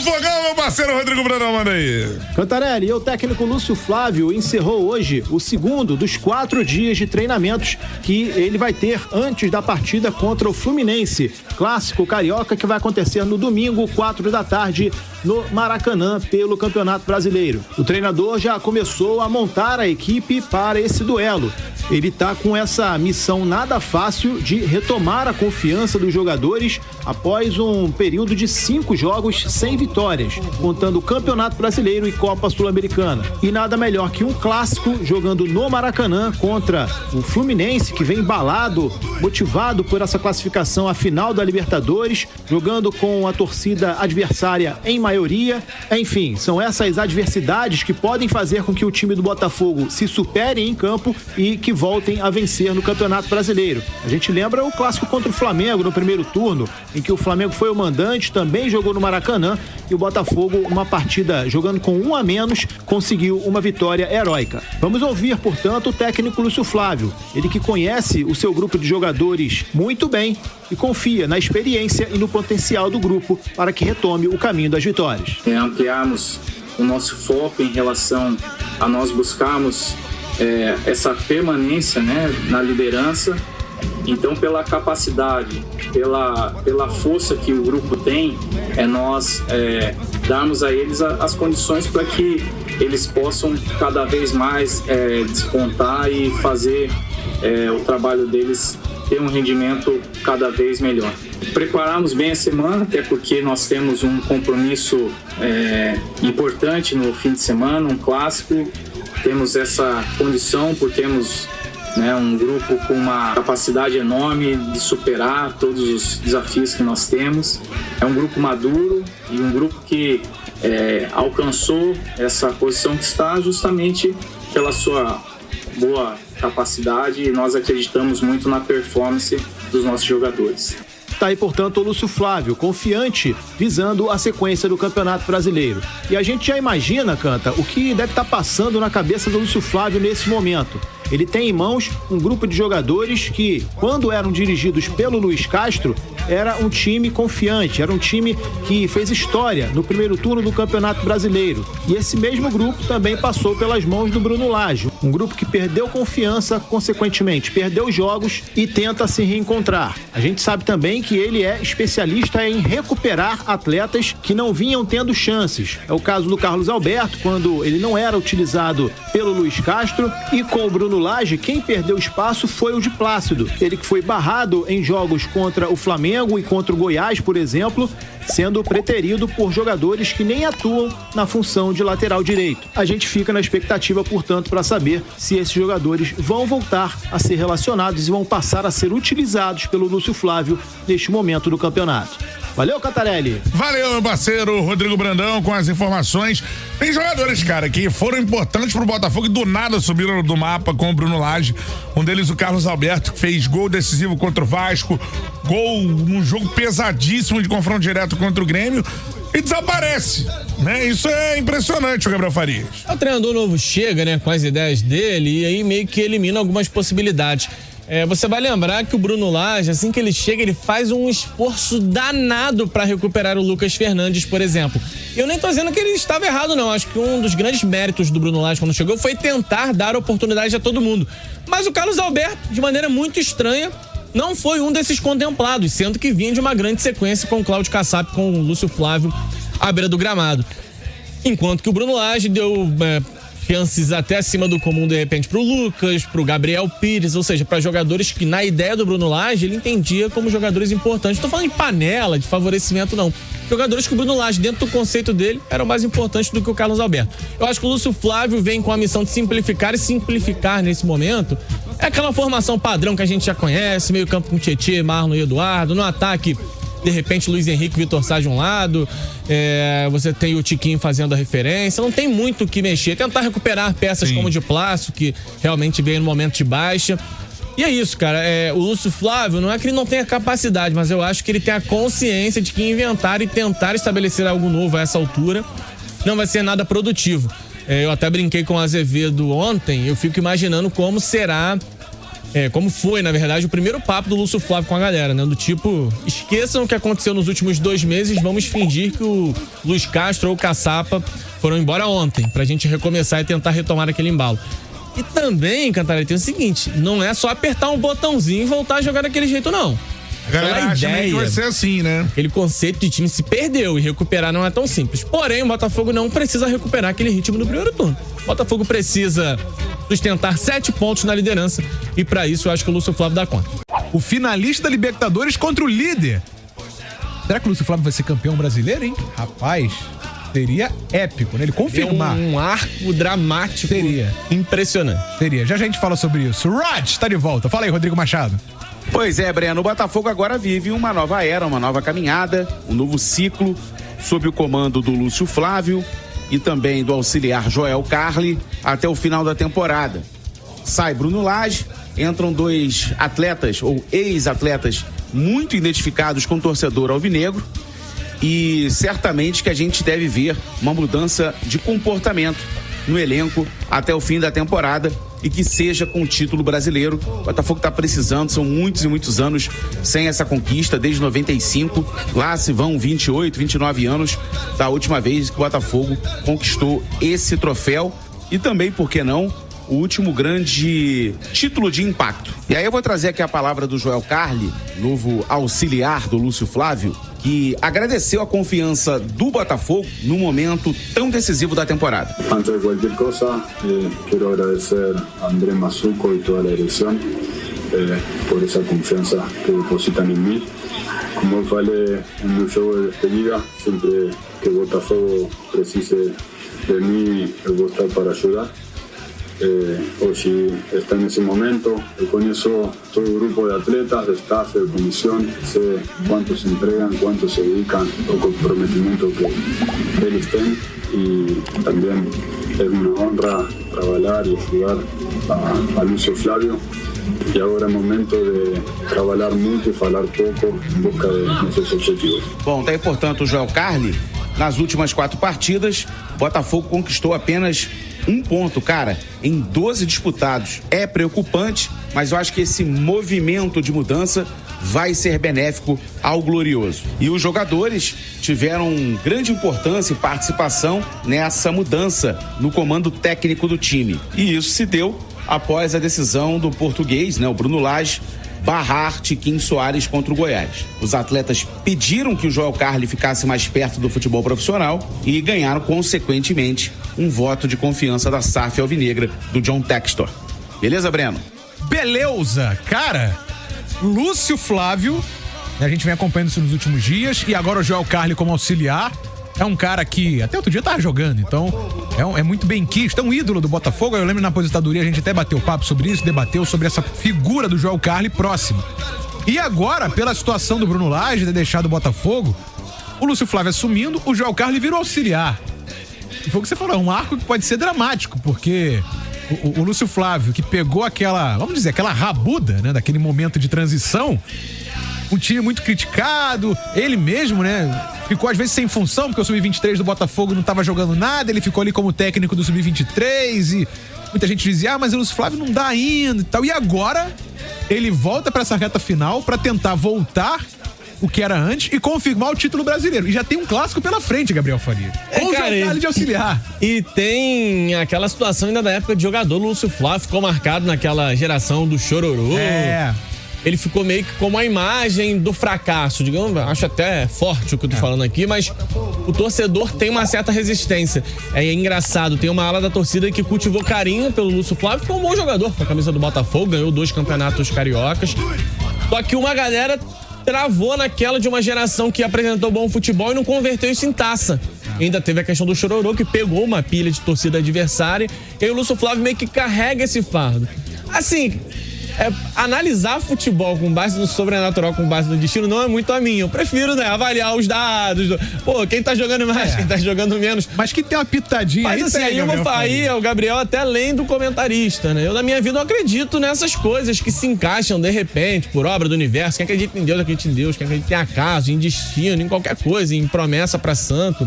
fogão, meu parceiro Rodrigo Brandão, manda aí. Cantarelli, e o técnico Lúcio Flávio encerrou hoje o segundo dos 4 dias de treinamentos que ele vai ter antes da partida contra o Fluminense, clássico carioca que vai acontecer no domingo, 4 da tarde, no Maracanã, pelo Campeonato Brasileiro. O treinador já começou a montar a equipe para esse duelo. Ele está com essa missão nada fácil de retomar a confiança dos jogadores após um período de 5 jogos sem vitórias, contando o Campeonato Brasileiro e Copa Sul-Americana. E nada melhor que um clássico jogando no Maracanã contra o Fluminense, que vem embalado, motivado por essa classificação à final da Libertadores, jogando com a torcida adversária em maioria. Enfim, são essas adversidades que podem fazer com que o time do Botafogo se supere em campo e que voltem a vencer no Campeonato Brasileiro. A gente lembra o clássico contra o Flamengo no primeiro turno, em que o Flamengo foi o mandante, também jogou no Maracanã, e o Botafogo, uma partida jogando com 1 a menos, conseguiu uma vitória heróica. Vamos ouvir, portanto, o técnico Lúcio Flávio, ele que conhece o seu grupo de jogadores muito bem e confia na experiência e no potencial do grupo para que retome o caminho das vitórias. Ampliarmos o nosso foco em relação a nós buscarmos essa permanência, né, na liderança. Então, pela capacidade, pela força que o grupo tem, nós darmos a eles as condições para que eles possam cada vez mais despontar e fazer o trabalho deles ter um rendimento cada vez melhor. Preparamos bem a semana, até porque nós temos um compromisso importante no fim de semana, um clássico. Temos essa condição por termos um grupo com uma capacidade enorme de superar todos os desafios que nós temos. É um grupo maduro e um grupo que alcançou essa posição que está justamente pela sua boa capacidade, e nós acreditamos muito na performance dos nossos jogadores. Tá aí, portanto, o Lúcio Flávio, confiante, visando a sequência do Campeonato Brasileiro. E a gente já imagina, Canta, o que deve estar passando na cabeça do Lúcio Flávio nesse momento. Ele tem em mãos um grupo de jogadores que, quando eram dirigidos pelo Luiz Castro, era um time confiante, era um time que fez história no primeiro turno do Campeonato Brasileiro. E esse mesmo grupo também passou pelas mãos do Bruno Lage, um grupo que perdeu confiança, consequentemente perdeu jogos e tenta se reencontrar. A gente sabe também que ele é especialista em recuperar atletas que não vinham tendo chances. É o caso do Carlos Alberto, quando ele não era utilizado pelo Luiz Castro, e com o Bruno Lage, quem perdeu espaço foi o de Plácido. Ele que foi barrado em jogos contra o Flamengo e contra o Goiás, por exemplo, sendo preterido por jogadores que nem atuam na função de lateral direito. A gente fica na expectativa, portanto, para saber se esses jogadores vão voltar a ser relacionados e vão passar a ser utilizados pelo Lúcio Flávio neste momento do campeonato. Valeu, Cantarelli. Valeu, meu parceiro Rodrigo Brandão, com as informações. Tem jogadores, cara, que foram importantes pro Botafogo e do nada subiram do mapa com o Bruno Lage. Um deles, o Carlos Alberto, que fez gol decisivo contra o Vasco, gol num jogo pesadíssimo de confronto direto contra o Grêmio, e desaparece, né? Isso é impressionante, o Gabriel Farias. O treinador novo chega, né, com as ideias dele, e aí meio que elimina algumas possibilidades. Você vai lembrar que o Bruno Lage, assim que ele chega, ele faz um esforço danado para recuperar o Lucas Fernandes, por exemplo. Eu nem tô dizendo que ele estava errado, não. Acho que um dos grandes méritos do Bruno Lage quando chegou foi tentar dar oportunidade a todo mundo. Mas o Carlos Alberto, de maneira muito estranha, não foi um desses contemplados, sendo que vinha de uma grande sequência com o Cláudio Kassab, com o Lúcio Flávio à beira do gramado. Enquanto que o Bruno Lage deu chances até acima do comum, de repente, pro Lucas, pro Gabriel Pires, ou seja, para jogadores que, na ideia do Bruno Lage, ele entendia como jogadores importantes. Não tô falando de panela, de favorecimento, não. Jogadores que o Bruno Lage, dentro do conceito dele, eram mais importantes do que o Carlos Alberto. Eu acho que o Lúcio Flávio vem com a missão de simplificar, e simplificar nesse momento é aquela formação padrão que a gente já conhece, meio campo com Tietê, Marlon e Eduardo, no ataque, de repente, Luiz Henrique e Vitor Sá de um lado, você tem o Tiquinho fazendo a referência, não tem muito o que mexer, tentar recuperar peças como o de Plácio, que realmente veio no momento de baixa. E é isso, cara, o Lúcio Flávio, não é que ele não tenha capacidade, mas eu acho que ele tem a consciência de que inventar e tentar estabelecer algo novo a essa altura não vai ser nada produtivo. Eu até brinquei com o Azevedo ontem, eu fico imaginando como será como foi, na verdade, o primeiro papo do Lúcio Flávio com a galera, né? Do tipo, esqueçam o que aconteceu nos últimos 2 meses, vamos fingir que o Luiz Castro ou o Caçapa foram embora ontem, pra gente recomeçar e tentar retomar aquele embalo. E também, Cantarelli, tem o seguinte, não é só apertar um botãozinho e voltar a jogar daquele jeito, não. A galera acha que vai ser assim, né? Aquele conceito de time se perdeu e recuperar não é tão simples. Porém, o Botafogo não precisa recuperar aquele ritmo do primeiro turno. O Botafogo precisa sustentar 7 pontos na liderança e pra isso eu acho que o Lúcio Flávio dá conta. O finalista da Libertadores contra o líder. Será que o Lúcio Flávio vai ser campeão brasileiro, hein? Rapaz, seria épico, né? Ele confirmar. Um arco dramático. Seria. Impressionante. Seria. Já a gente fala sobre isso. Rod tá de volta. Fala aí, Rodrigo Machado. Pois é, Breno, o Botafogo agora vive uma nova era, uma nova caminhada, um novo ciclo, sob o comando do Lúcio Flávio e também do auxiliar Joel Carli até o final da temporada. Sai Bruno Lage, entram 2 atletas ou ex-atletas muito identificados com o torcedor alvinegro e certamente que a gente deve ver uma mudança de comportamento no elenco até o fim da temporada e que seja com o título brasileiro. O Botafogo está precisando, são muitos e muitos anos sem essa conquista, desde 95, lá se vão 28, 29 anos da última vez que o Botafogo conquistou esse troféu e também, por que não, o último grande título de impacto. E aí eu vou trazer aqui a palavra do Joel Carli, novo auxiliar do Lúcio Flávio, que agradeceu a confiança do Botafogo no momento tão decisivo da temporada. Antes de qualquer coisa, quero agradecer a André Mazuco e toda a direção por essa confiança que depositam em mim. Como eu falei no jogo de despedida, sempre que o Botafogo precise de mim, eu vou estar para ajudar. Hoy está en ese momento, yo conozco todo el grupo de atletas, de staff, de comisión, sé cuántos se entregan, cuántos se dedican, el comprometimiento que ellos tienen y también es una honra trabajar y ayudar a Lúcio Flávio. Y ahora es momento de trabajar mucho y hablar poco en busca de nuestros objetivos. Bom, tá aí, portanto, o Joel Carli. Nas últimas 4 partidas, o Botafogo conquistou apenas 1 ponto, cara, em 12 disputados. É preocupante, mas eu acho que esse movimento de mudança vai ser benéfico ao Glorioso. E os jogadores tiveram grande importância e participação nessa mudança no comando técnico do time. E isso se deu após a decisão do português, né, o Bruno Lage, barrar Tiquinho Soares contra o Goiás. Os atletas pediram que o Joel Carli ficasse mais perto do futebol profissional e ganharam, consequentemente, um voto de confiança da SAF alvinegra do John Textor. Beleza, Breno? Beleza! Cara, Lúcio Flávio, a gente vem acompanhando isso nos últimos dias, e agora o Joel Carli como auxiliar. É um cara que até outro dia tava jogando, então é muito bem quisto, é um ídolo do Botafogo. Eu lembro na aposentadoria a gente até bateu papo sobre isso, debateu sobre essa figura do Joel Carli próximo. E agora, pela situação do Bruno Lage ter deixado o Botafogo, o Lúcio Flávio assumindo, o Joel Carli virou auxiliar. E foi o que você falou, é um arco que pode ser dramático, porque o Lúcio Flávio, que pegou aquela, vamos dizer, aquela rabuda, né, daquele momento de transição, um time muito criticado, ele mesmo, né, ficou às vezes sem função, porque o Sub-23 do Botafogo não estava jogando nada, ele ficou ali como técnico do Sub-23 e muita gente dizia, mas o Lúcio Flávio não dá ainda e tal. E agora ele volta para essa reta final para tentar voltar o que era antes e confirmar o título brasileiro. E já tem um clássico pela frente, Gabriel Faria. Com o Joel Carli de auxiliar. E tem aquela situação ainda da época de jogador, o Lúcio Flávio ficou marcado naquela geração do Chororô. Ele ficou meio que como a imagem do fracasso, digamos, acho até forte o que eu tô falando aqui, mas o torcedor tem uma certa resistência. É engraçado, tem uma ala da torcida que cultivou carinho pelo Lúcio Flávio, que é um bom jogador com a camisa do Botafogo, ganhou 2 campeonatos cariocas. Só que uma galera travou naquela de uma geração que apresentou bom futebol e não converteu isso em taça. Ainda teve a questão do Chororô, que pegou uma pilha de torcida adversária, e aí o Lúcio Flávio meio que carrega esse fardo. Assim, analisar futebol com base no sobrenatural, com base no destino, não é muito a minha. Eu prefiro, né, avaliar os dados. Pô, quem tá jogando mais, quem tá jogando menos. Mas que tem uma pitadinha aí. Mas assim, aí eu vou falar, aí o Gabriel até além do comentarista, né? Eu, na minha vida, eu acredito nessas coisas que se encaixam de repente, por obra do universo. Quem acredita em Deus, acredita em Deus. Quem acredita em acaso, em destino, em qualquer coisa, em promessa pra santo.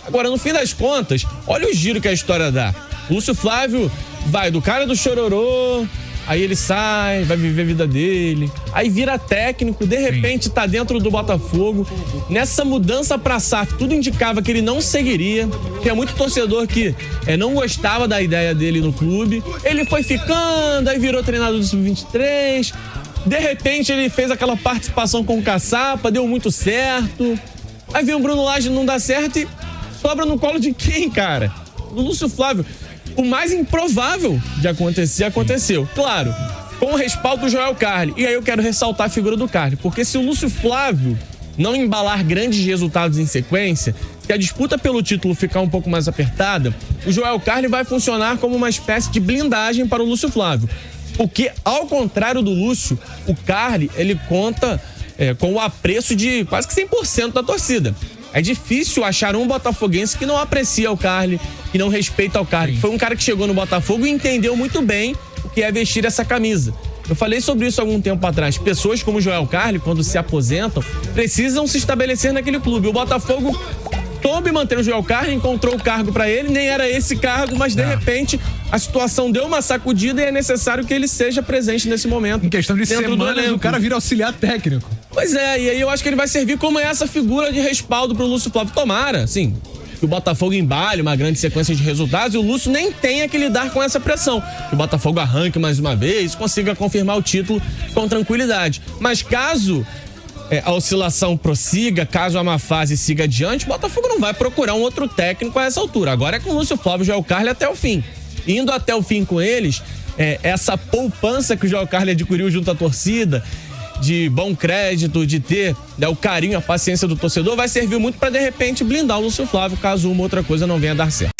Agora, no fim das contas, olha o giro que a história dá. Lúcio Flávio vai do cara do Chororô, aí ele sai, vai viver a vida dele, aí vira técnico, de repente tá dentro do Botafogo. Nessa mudança pra SAF, tudo indicava que ele não seguiria, que é muito torcedor que não gostava da ideia dele no clube. Ele foi ficando, aí virou treinador do Sub-23, de repente ele fez aquela participação com o Caçapa, deu muito certo. Aí vem o Bruno Lage, não dá certo e sobra no colo de quem, cara? Do Lúcio Flávio. O mais improvável de acontecer, aconteceu. Claro, com o respaldo do Joel Carli. E aí eu quero ressaltar a figura do Carli, porque se o Lúcio Flávio não embalar grandes resultados em sequência, se a disputa pelo título ficar um pouco mais apertada, o Joel Carli vai funcionar como uma espécie de blindagem para o Lúcio Flávio. Porque, ao contrário do Lúcio, o Carli, ele conta com o apreço de quase que 100% da torcida. É difícil achar um botafoguense que não aprecia o Carli, que não respeita o Carli. Foi um cara que chegou no Botafogo e entendeu muito bem o que é vestir essa camisa. Eu falei sobre isso há algum tempo atrás. Pessoas como o Joel Carli, quando se aposentam, precisam se estabelecer naquele clube. O Botafogo soube manter o Joel Carli, encontrou o cargo para ele, nem era esse cargo, mas de repente a situação deu uma sacudida e é necessário que ele seja presente nesse momento. Em questão de semanas, o cara vira auxiliar técnico. Pois é, e aí eu acho que ele vai servir como essa figura de respaldo pro Lúcio Flávio. Tomara, sim, que o Botafogo embale uma grande sequência de resultados e o Lúcio nem tenha que lidar com essa pressão. Que o Botafogo arranque mais uma vez, consiga confirmar o título com tranquilidade. Mas caso a oscilação prossiga, caso a má fase siga adiante, o Botafogo não vai procurar um outro técnico a essa altura. Agora é com o Lúcio Flávio e o Joel Carli até o fim. Indo até o fim com eles, essa poupança que o Joel Carli adquiriu junto à torcida, de bom crédito, de ter o carinho, a paciência do torcedor, vai servir muito para de repente blindar o Lúcio Flávio, caso uma outra coisa não venha a dar certo.